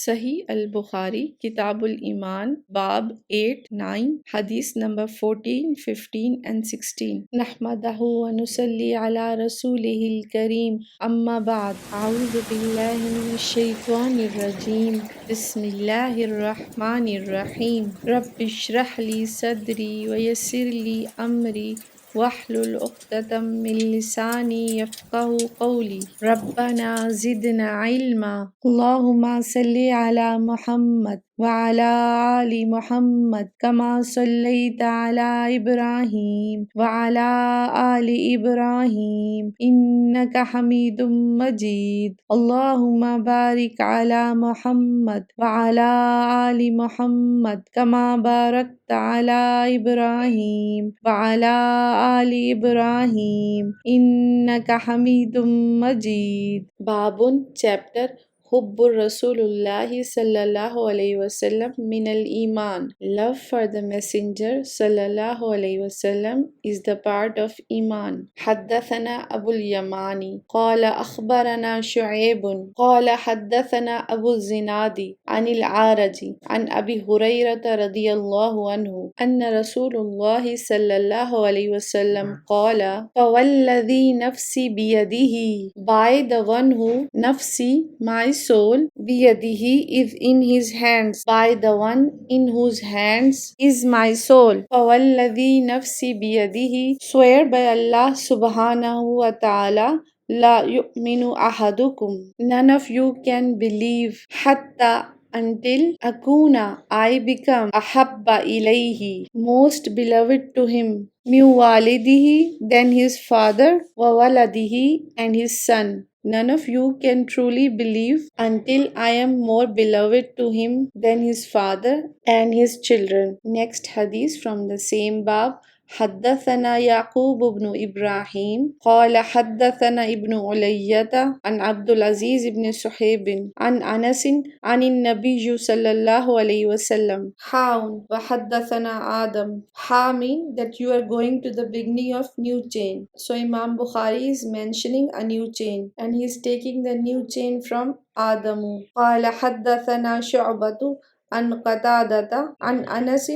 صحیح البخاری کتاب الایمان باب 8, 9 حدیث نمبر 14, 15 and 16 نحمدہ ونصلی علی رسولہ الکریم اما بعد اعوذ باللہ من الشیطان الرجیم بسم اللہ الرحمن الرحیم رب اشرح لی صدری ویسر لی امری واحلل عقدۃ من لسانی یفقهوا قولی ربنا زدنا علما اللہم صلی علی محمد وعلی آل محمد کما صلیت علی ابراہیم وعلی آل ابراہیم انک حمید مجید اللہم بارک علی محمد وعلی آل محمد کما بارکت علی ابراہیم وعلی آل ابراہیم انک حمید مجید۔ بابن چیپٹر حب الرسول اللہ صلی اللہ علیہ وسلم من الایمان Love for the messenger صلی اللہ علیہ وسلم is the part of ایمان۔ حدثنا ابو الیمانی قال اخبرنا شعیب قال حدثنا ابو الزناد عن العارج عن ابی ہریرۃ رضی اللہ عنہ ان رسول اللہ صلی اللہ علیہ وسلم قال فوالذی نفسی بیدہ by the one who nafsi my soul biyadihi is in his hands by the one in whose hands is my soul فوالذی نفسی بیدہ swear by Allah subhanahu wa ta'ala la yu'minu ahadukum none of you can believe hatta until akuna I become ahabba ilayhi most beloved to him min walidihi than his father wa waladihi and his son. None of you can truly believe until I am more beloved to him than his father and his children. Next hadith from the same bab. حدثنا يعقوب بن إبراهيم قال حدثنا ابن علية عن عبد العزيز بن صهيب عن أنس عن النبي صلى الله عليه وسلم حاون وحدثنا آدم mean that you are going to the beginning of new chain. So Imam Bukhari is mentioning a new chain and he is taking the new chain from Adamu. قال حدثنا شعبة عن قتادة عن أنس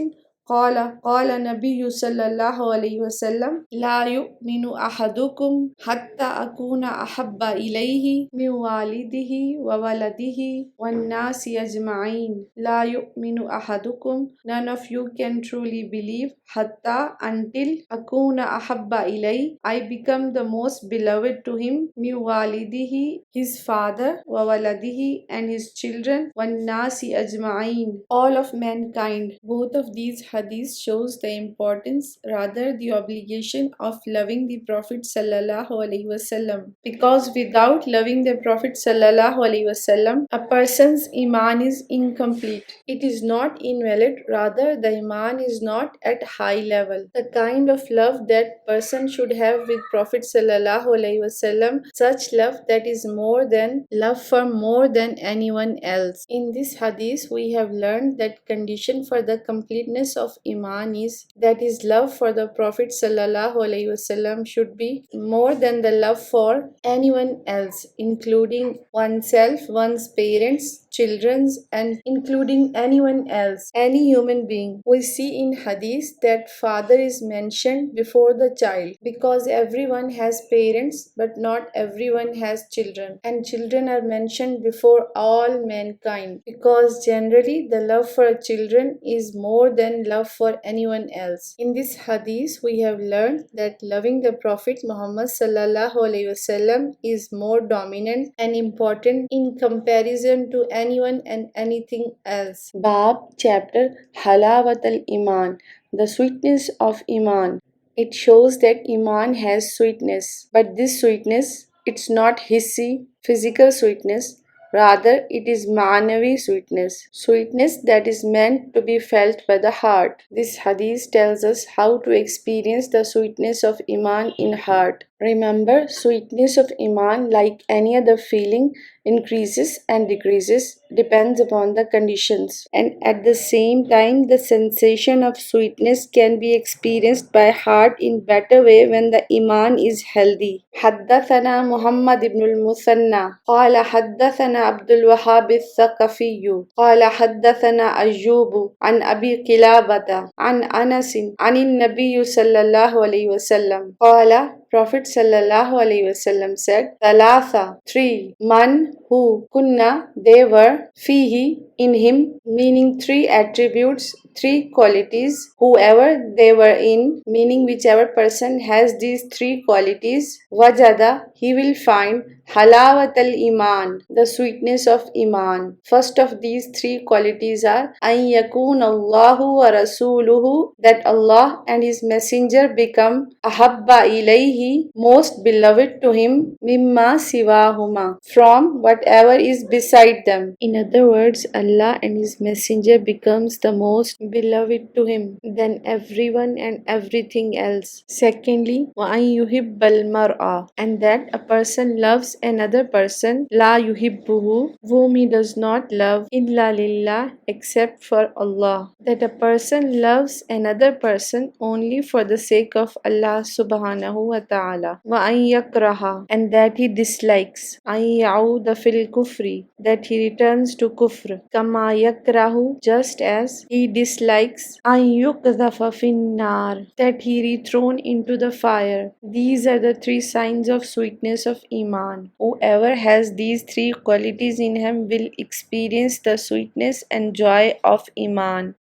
قال قال نبی صلی اللہ علیہ وسلم لا یؤمن احدکم حتی اکون احب الیہ من والدہ وولدہ والناس اجمعین لا یؤمن احدکم none of you can truly believe حتی until اکون احب الیہ I become the most beloved to him من والدہ his father وولدہ and his children والناس اجمعین all of mankind. Both of these hadith shows the importance, rather the obligation of loving the Prophet sallallahu alaihi wasallam. Because without loving the Prophet sallallahu alaihi wasallam, a person's iman is incomplete. It is not invalid, rather the iman is not at high level. The kind of love that person should have with Prophet sallallahu alaihi wasallam, such love that is more than love for more than anyone else. In this hadith, we have learned that condition for the completeness of Iman is that his love for the Prophet sallallahu alaihi wasallam should be more than the love for anyone else, including oneself, one's parents, children's, and including anyone else, any human being. We see in hadith that father is mentioned before the child because everyone has parents but not everyone has children, and children are mentioned before all mankind because generally the love for children is more than love for anyone else. In this hadith we have learned that loving the Prophet Muhammad sallallahu alaihi wasallam is more dominant and important in comparison to anyone and anything else. Bab chapter Halawat al-Iman, the sweetness of Iman. It shows that Iman has sweetness, but this sweetness, it's not hissy, physical sweetness. Rather, it is ma'navi sweetness, sweetness that is meant to be felt by the heart. This hadith tells us how to experience the sweetness of Iman in heart. Remember, sweetness of Iman, like any other feeling, increases and decreases, depends upon the conditions. And at the same time, the sensation of sweetness can be experienced by heart in better way when the Iman is healthy. حدثنا محمد بن المثنى قال حدثنا عبد الوهاب الثقفي قال حدثنا أيوب عن أبي قلابة عن أنس عن النبي صلى الله عليه وسلم قال Prophet sallallahu alaihi wasallam said, Thalatha, three, man who kunna, they were, fihi, in him, meaning three attributes, three qualities, whoever they were in, meaning whichever person has these three qualities, wajada, he will find halawat al-iman, the sweetness of iman. First of these three qualities are, an yakun Allahu wa rasuluhu, that Allah and His Messenger become ahabba ilayhi, most beloved to him, mimma siwahuma, from whatever is beside them. In other words, Allah and His Messenger becomes the most beloved to him than everyone and everything else. Secondly, wa an yuhibbal mar'a, and that a person loves another person, la yuhibbuhu, whom he does not love, illa lillah, except for Allah. That a person loves another person only for the sake of Allah subhanahu wa ta'ala. Wa an yakraha, and that he dislikes, an ya'uda fil kufri, that he returns to kufr, kama yakrahu, just as he dislikes, an yukdhafa fin nar, that he be thrown into the fire. These are the three signs of sweetness of Iman. Whoever has these three qualities in him will experience the sweetness and joy of Iman.